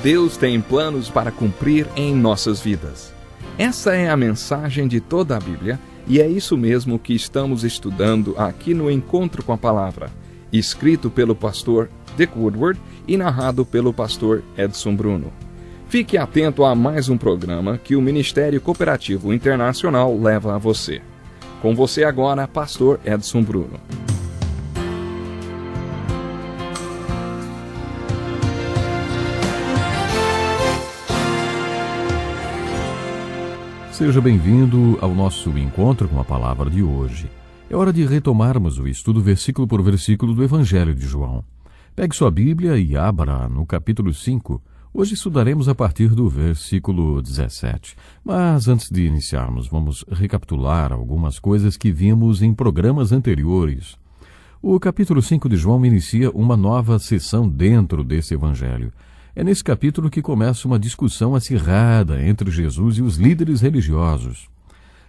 Deus tem planos para cumprir em nossas vidas. Essa é a mensagem de toda a Bíblia e é isso mesmo que estamos estudando aqui no Encontro com a Palavra, escrito pelo pastor Dick Woodward e narrado pelo pastor Edson Bruno. Fique atento a mais um programa que o Ministério Cooperativo Internacional leva a você. Com você agora, pastor Edson Bruno. Seja bem-vindo ao nosso Encontro com a Palavra de hoje. É hora de retomarmos o estudo versículo por versículo do Evangelho de João. Pegue sua Bíblia e abra no capítulo 5. Hoje estudaremos a partir do versículo 17. Mas antes de iniciarmos, vamos recapitular algumas coisas que vimos em programas anteriores. O capítulo 5 de João inicia uma nova sessão dentro desse Evangelho. É nesse capítulo que começa uma discussão acirrada entre Jesus e os líderes religiosos.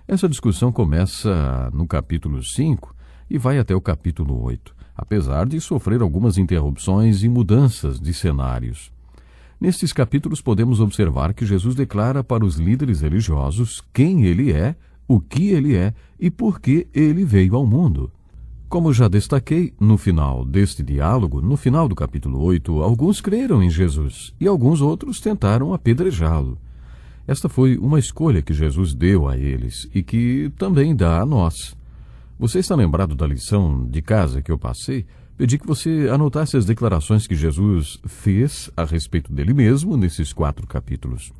Essa discussão começa no capítulo 5 e vai até o capítulo 8, apesar de sofrer algumas interrupções e mudanças de cenários. Nestes capítulos podemos observar que Jesus declara para os líderes religiosos quem ele é, o que ele é e por que ele veio ao mundo. Como já destaquei, no final deste diálogo, no final do capítulo 8, alguns creram em Jesus e alguns outros tentaram apedrejá-lo. Esta foi uma escolha que Jesus deu a eles e que também dá a nós. Você está lembrado da lição de casa que eu passei? Pedi que você anotasse as declarações que Jesus fez a respeito dele mesmo nesses 4 capítulos.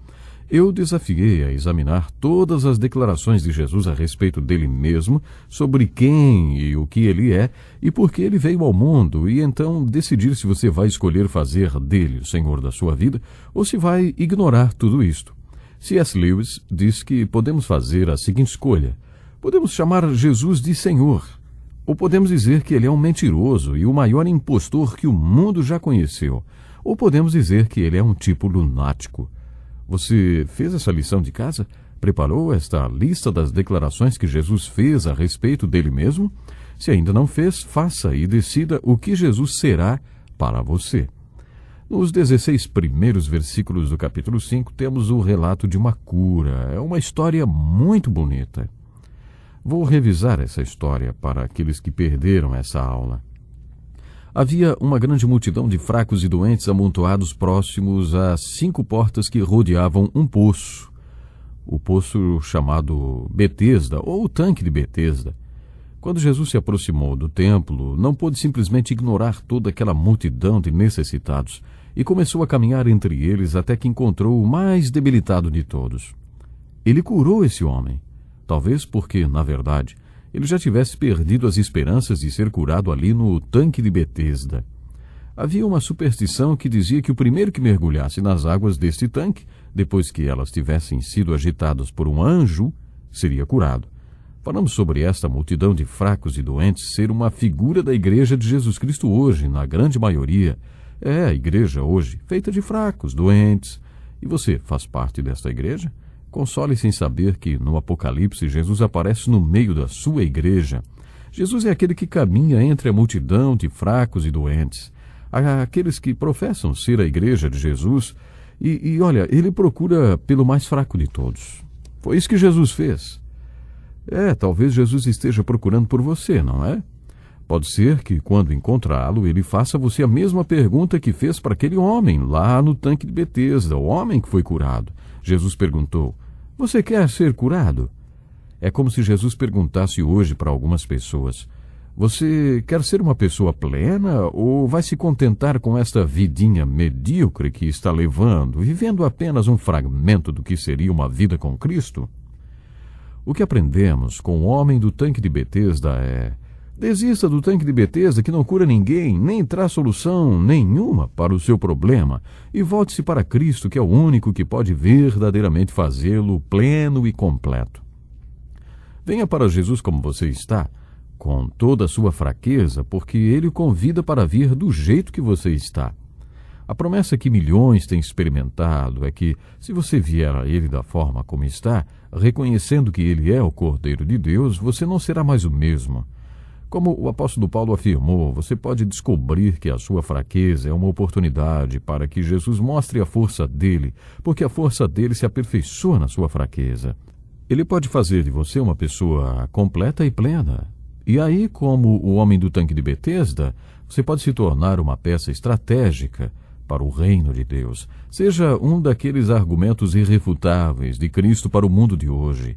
Eu desafiei a examinar todas as declarações de Jesus a respeito dele mesmo, sobre quem e o que ele é e por que ele veio ao mundo, e então decidir se você vai escolher fazer dele o Senhor da sua vida ou se vai ignorar tudo isto. C.S. Lewis diz que podemos fazer a seguinte escolha: podemos chamar Jesus de Senhor, ou podemos dizer que ele é um mentiroso e o maior impostor que o mundo já conheceu, ou podemos dizer que ele é um tipo lunático. Você fez essa lição de casa? Preparou esta lista das declarações que Jesus fez a respeito dele mesmo? Se ainda não fez, faça e decida o que Jesus será para você. Nos 16 primeiros versículos do capítulo 5, temos o relato de uma cura. É uma história muito bonita. Vou revisar essa história para aqueles que perderam essa aula. Havia uma grande multidão de fracos e doentes amontoados próximos às 5 portas que rodeavam um poço. O poço chamado Betesda, ou o tanque de Betesda. Quando Jesus se aproximou do templo, não pôde simplesmente ignorar toda aquela multidão de necessitados e começou a caminhar entre eles até que encontrou o mais debilitado de todos. Ele curou esse homem, talvez porque, na verdade, ele já tivesse perdido as esperanças de ser curado ali no tanque de Betesda. Havia uma superstição que dizia que o primeiro que mergulhasse nas águas deste tanque, depois que elas tivessem sido agitadas por um anjo, seria curado. Falamos sobre esta multidão de fracos e doentes ser uma figura da Igreja de Jesus Cristo hoje, na grande maioria. É a Igreja hoje, feita de fracos, doentes. E você faz parte desta Igreja? Console-se em saber que, no Apocalipse, Jesus aparece no meio da sua igreja. Jesus é aquele que caminha entre a multidão de fracos e doentes. Aqueles que professam ser a igreja de Jesus. E olha, ele procura pelo mais fraco de todos. Foi isso que Jesus fez. Talvez Jesus esteja procurando por você, não é? Pode ser que, quando encontrá-lo, ele faça a você a mesma pergunta que fez para aquele homem lá no tanque de Betesda, o homem que foi curado. Jesus perguntou: você quer ser curado? É como se Jesus perguntasse hoje para algumas pessoas: você quer ser uma pessoa plena ou vai se contentar com esta vidinha medíocre que está levando, vivendo apenas um fragmento do que seria uma vida com Cristo? O que aprendemos com o homem do tanque de Betesda é: desista do tanque de Betesda, que não cura ninguém, nem traz solução nenhuma para o seu problema, e volte-se para Cristo, que é o único que pode verdadeiramente fazê-lo pleno e completo. Venha para Jesus como você está, com toda a sua fraqueza, porque Ele o convida para vir do jeito que você está. A promessa que milhões têm experimentado é que, se você vier a Ele da forma como está, reconhecendo que Ele é o Cordeiro de Deus, você não será mais o mesmo. Como o apóstolo Paulo afirmou, você pode descobrir que a sua fraqueza é uma oportunidade para que Jesus mostre a força dele, porque a força dele se aperfeiçoa na sua fraqueza. Ele pode fazer de você uma pessoa completa e plena. E aí, como o homem do tanque de Betesda, você pode se tornar uma peça estratégica para o reino de Deus. Seja um daqueles argumentos irrefutáveis de Cristo para o mundo de hoje.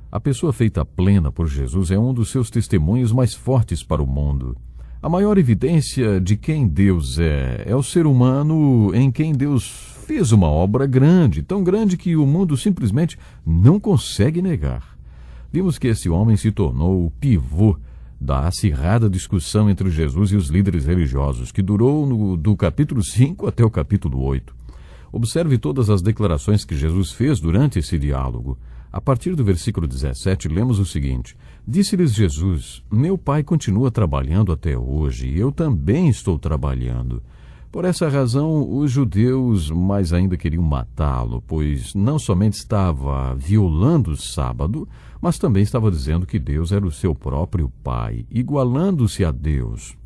A pessoa feita plena por Jesus é um dos seus testemunhos mais fortes para o mundo. A maior evidência de quem Deus é o ser humano em quem Deus fez uma obra grande, tão grande que o mundo simplesmente não consegue negar. Vimos que esse homem se tornou o pivô da acirrada discussão entre Jesus e os líderes religiosos, que durou do capítulo 5 até o capítulo 8. Observe todas as declarações que Jesus fez durante esse diálogo. A partir do versículo 17, lemos o seguinte: Disse-lhes Jesus: Meu Pai continua trabalhando até hoje, e eu também estou trabalhando. Por essa razão, os judeus mais ainda queriam matá-lo, pois não somente estava violando o sábado, mas também estava dizendo que Deus era o seu próprio Pai, igualando-se a Deus.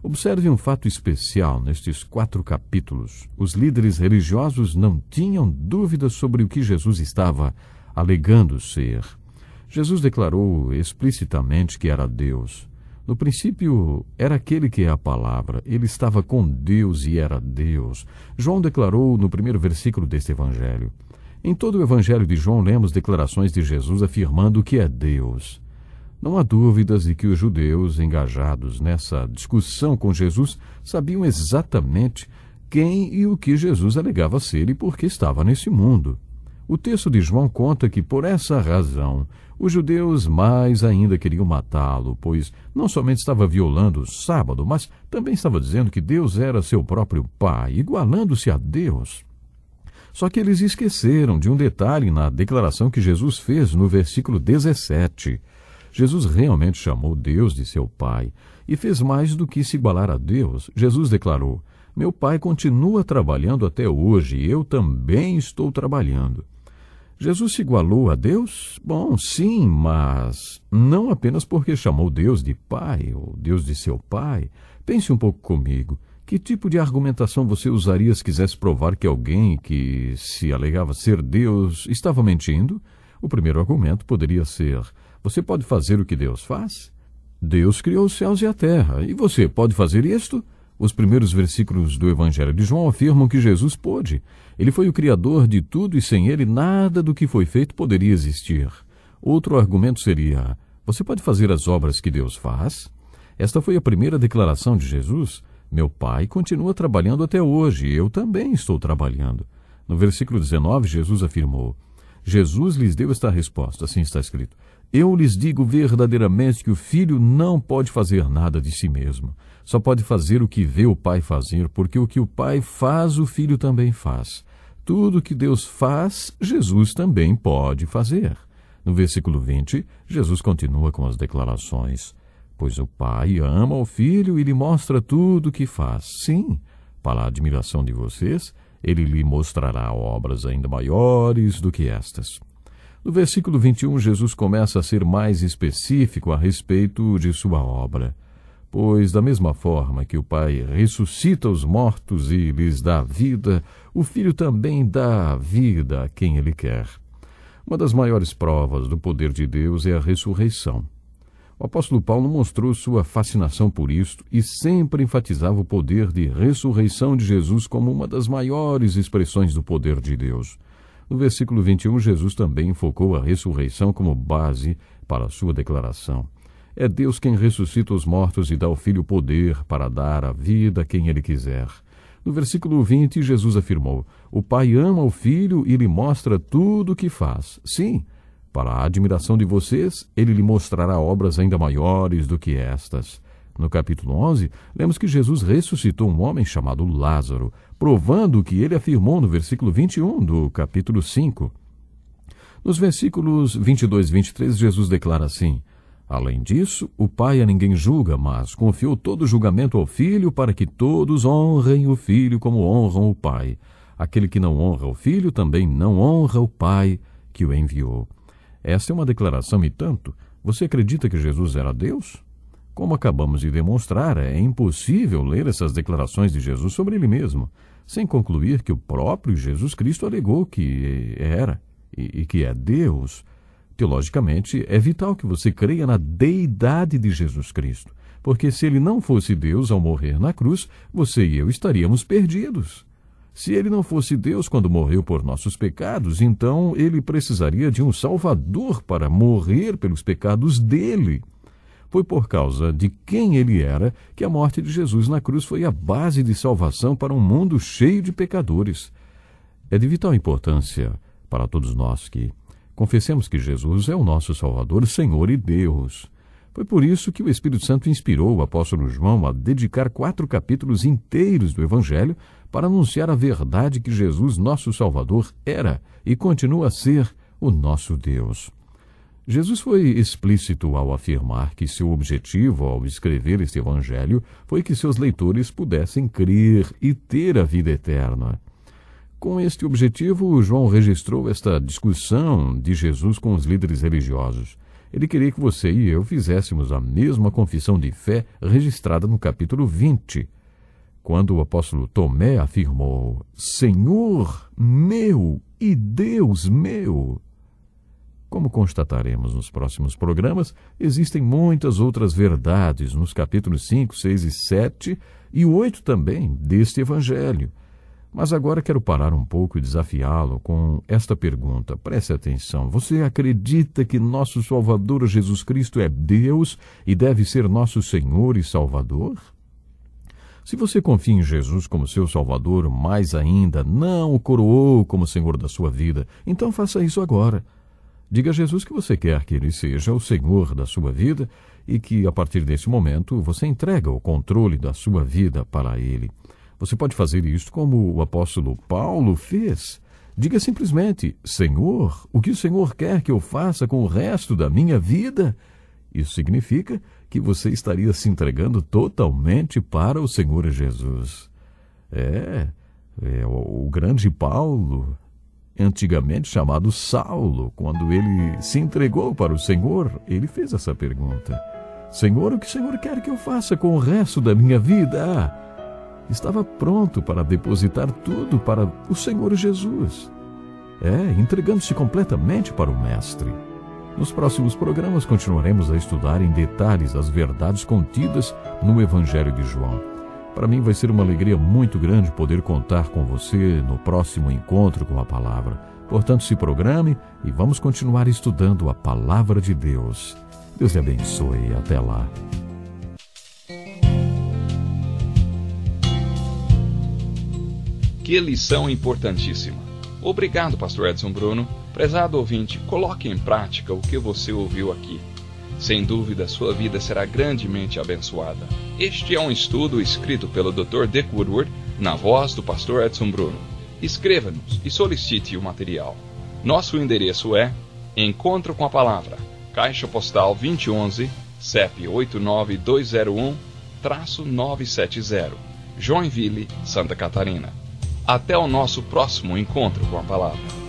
Observe um fato especial nestes 4 capítulos. Os líderes religiosos não tinham dúvidas sobre o que Jesus estava alegando ser. Jesus declarou explicitamente que era Deus. No princípio, era aquele que é a palavra. Ele estava com Deus e era Deus. João declarou no primeiro versículo deste evangelho. Em todo o evangelho de João, lemos declarações de Jesus afirmando que é Deus. Não há dúvidas de que os judeus engajados nessa discussão com Jesus sabiam exatamente quem e o que Jesus alegava ser e por que estava nesse mundo. O texto de João conta que, por essa razão, os judeus mais ainda queriam matá-lo, pois não somente estava violando o sábado, mas também estava dizendo que Deus era seu próprio Pai, igualando-se a Deus. Só que eles esqueceram de um detalhe na declaração que Jesus fez no versículo 17. Jesus realmente chamou Deus de seu Pai e fez mais do que se igualar a Deus. Jesus declarou: Meu Pai continua trabalhando até hoje e eu também estou trabalhando. Jesus se igualou a Deus? Bom, sim, mas não apenas porque chamou Deus de Pai, ou Deus de seu Pai. Pense um pouco comigo. Que tipo de argumentação você usaria se quisesse provar que alguém que se alegava ser Deus estava mentindo? O primeiro argumento poderia ser: você pode fazer o que Deus faz? Deus criou os céus e a terra, e você pode fazer isto? Os primeiros versículos do Evangelho de João afirmam que Jesus pôde. Ele foi o Criador de tudo e sem ele nada do que foi feito poderia existir. Outro argumento seria: você pode fazer as obras que Deus faz? Esta foi a primeira declaração de Jesus. Meu Pai continua trabalhando até hoje e eu também estou trabalhando. No versículo 19, Jesus afirmou. Jesus lhes deu esta resposta, assim está escrito: Eu lhes digo verdadeiramente que o Filho não pode fazer nada de si mesmo. Só pode fazer o que vê o Pai fazer, porque o que o Pai faz, o Filho também faz. Tudo que Deus faz, Jesus também pode fazer. No versículo 20, Jesus continua com as declarações. Pois o Pai ama o Filho e lhe mostra tudo o que faz. Sim, para a admiração de vocês, ele lhe mostrará obras ainda maiores do que estas. No versículo 21, Jesus começa a ser mais específico a respeito de sua obra. Pois, da mesma forma que o Pai ressuscita os mortos e lhes dá vida, o Filho também dá vida a quem ele quer. Uma das maiores provas do poder de Deus é a ressurreição. O apóstolo Paulo mostrou sua fascinação por isto e sempre enfatizava o poder de ressurreição de Jesus como uma das maiores expressões do poder de Deus. No versículo 21, Jesus também enfocou a ressurreição como base para a sua declaração. É Deus quem ressuscita os mortos e dá ao Filho poder para dar a vida a quem ele quiser. No versículo 20, Jesus afirmou: O Pai ama o Filho e lhe mostra tudo o que faz. Sim, para a admiração de vocês, ele lhe mostrará obras ainda maiores do que estas. No capítulo 11, lemos que Jesus ressuscitou um homem chamado Lázaro, provando o que ele afirmou no versículo 21 do capítulo 5. Nos versículos 22 e 23, Jesus declara assim: Além disso, o Pai a ninguém julga, mas confiou todo o julgamento ao Filho para que todos honrem o Filho como honram o Pai. Aquele que não honra o Filho também não honra o Pai que o enviou. Esta é uma declaração e tanto. Você acredita que Jesus era Deus? Como acabamos de demonstrar, é impossível ler essas declarações de Jesus sobre ele mesmo, sem concluir que o próprio Jesus Cristo alegou que era e que é Deus. Teologicamente, é vital que você creia na deidade de Jesus Cristo, porque se ele não fosse Deus ao morrer na cruz, você e eu estaríamos perdidos. Se ele não fosse Deus quando morreu por nossos pecados, então ele precisaria de um Salvador para morrer pelos pecados dele. Foi por causa de quem ele era que a morte de Jesus na cruz foi a base de salvação para um mundo cheio de pecadores. É de vital importância para todos nós que confessemos que Jesus é o nosso Salvador, Senhor e Deus. Foi por isso que o Espírito Santo inspirou o apóstolo João a dedicar 4 capítulos inteiros do Evangelho para anunciar a verdade que Jesus, nosso Salvador, era e continua a ser o nosso Deus. Jesus foi explícito ao afirmar que seu objetivo ao escrever este Evangelho foi que seus leitores pudessem crer e ter a vida eterna. Com este objetivo, João registrou esta discussão de Jesus com os líderes religiosos. Ele queria que você e eu fizéssemos a mesma confissão de fé registrada no capítulo 20, quando o apóstolo Tomé afirmou: Senhor meu e Deus meu. Como constataremos nos próximos programas, existem muitas outras verdades nos capítulos 5, 6 e 7 e 8 também deste Evangelho. Mas agora quero parar um pouco e desafiá-lo com esta pergunta. Preste atenção. Você acredita que nosso Salvador Jesus Cristo é Deus e deve ser nosso Senhor e Salvador? Se você confia em Jesus como seu Salvador, mais ainda, não o coroou como Senhor da sua vida, então faça isso agora. Diga a Jesus que você quer que Ele seja o Senhor da sua vida e que, a partir desse momento, você entrega o controle da sua vida para Ele. Você pode fazer isso como o apóstolo Paulo fez. Diga simplesmente: Senhor, o que o Senhor quer que eu faça com o resto da minha vida? Isso significa que você estaria se entregando totalmente para o Senhor Jesus. O grande Paulo, antigamente chamado Saulo, quando ele se entregou para o Senhor, ele fez essa pergunta: Senhor, o que o Senhor quer que eu faça com o resto da minha vida? Estava pronto para depositar tudo para o Senhor Jesus. Entregando-se completamente para o Mestre. Nos próximos programas continuaremos a estudar em detalhes as verdades contidas no Evangelho de João. Para mim vai ser uma alegria muito grande poder contar com você no próximo encontro com a Palavra. Portanto, se programe e vamos continuar estudando a Palavra de Deus. Deus lhe abençoe. Até lá. Que lição importantíssima. Obrigado, pastor Edson Bruno. Prezado ouvinte, coloque em prática o que você ouviu aqui. Sem dúvida, sua vida será grandemente abençoada. Este é um estudo escrito pelo Dr. Dick Woodward, na voz do pastor Edson Bruno. Escreva-nos e solicite o material. Nosso endereço é Encontro com a Palavra, Caixa Postal 2011, CEP 89201-970, Joinville, Santa Catarina. Até o nosso próximo encontro com a Palavra.